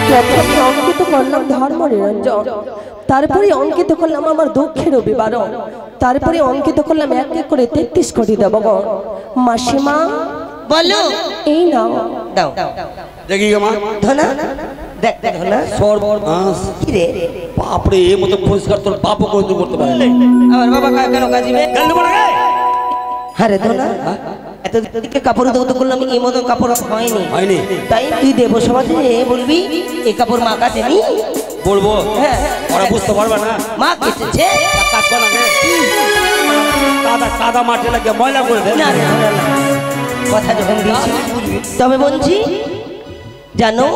জয় প্রথমে অঙ্কিত করলাম ধর্ম নিরঞ্জন, তারপরে অঙ্কিত করলাম আমার দুঃখের বিবরণ, তারপরে অঙ্কিত করলাম এক এক করে 33 কোটি দেবগণ। মাসিমা বলো। এই নাও। দাও দেখি গে মা, ধনা দেখ দেখ ধনা সর্বনাশ, কি রে বাপরে এর মতো পরিষ্কার তোর পাপও কিন্তু করতে পারে না। আমার বাবা কেন কাজিবে? গেল দেবো না গে? হ্যাঁ রে ধনা, এত দিকে কাপড় ধৌত করলাম, এই মতো কাপড় হয়নি। হয়নি? তাই তুই দেব সমাজে বলবি এই কাপড় মা কাছে নি। বলবো, হ্যাঁ ওরা বুঝতে পারবে না। মা কেটেছে। এক কাজ কর না গে, কাদা কাদা মাটি লাগে ময়লা করে দে। না রে ধনা না, কথা যখন দিয়েছি তবে বলছি জানো,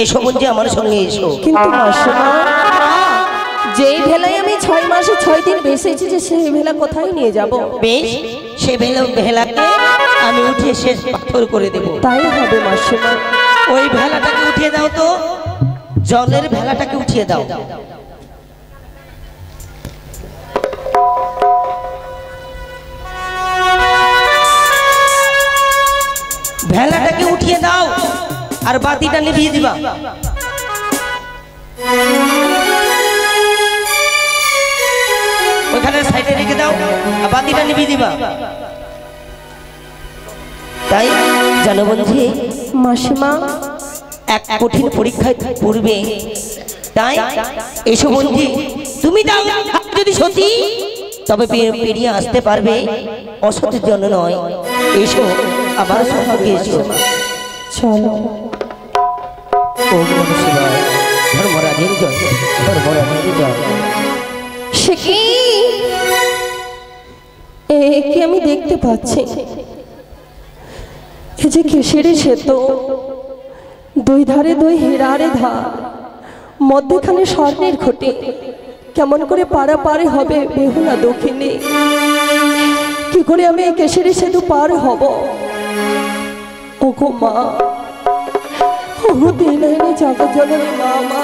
এসো বলছি আমার সঙ্গে এসো। কিন্তু মাসিমা যেই ভেলায় আমি 6 মাসে 6 দিন বেঁচেছি, যে সেই ভেলা কোথায় নিয়ে যাব? বেশ, সে ভেলাকে আমি উঠিয়ে শেষ পাথর করে দেব। তাই হবে মাসিমা। ওই ভেলাটাকে উঠিয়ে দাও তো, জলের ভেলাটাকে উঠিয়ে দাও। ভেলাটাকে উঠিয়ে দাও আর বাতিটা নিভিয়ে দিবা। ওইখানে সাইডে রেখে দাও আর বাতিটা নিভিয়ে দিবা। তাই জানো বন্ধু, মাসিমা এক কঠিন পরীক্ষায় পড়বে, তাই এসো বন্ধু, তুমি দাও যদি সত্যি তবে পেরিয়ে আসতে পারবে, অসতের জন্য নয়। এসো আবার সঙ্গে এসো। চলো। ওম নমঃ শিবায়, ধর্মরাজের জয়, ধর্মরাজের জয়। সে কি কি আমি দেখতে পাচ্ছি? এই যে কেশরী সেতু, দুই ধারে দুই হীরারে ধার, মধ্যখানে স্বর্ণের খুঁটি, কেমন করে পারাপারে হবে বেহুলা দক্ষিণে? কি করে আমি এই কেশরী সেতু পার হব? ওগো মা, ওগো দিন জগৎ জননী মা, মা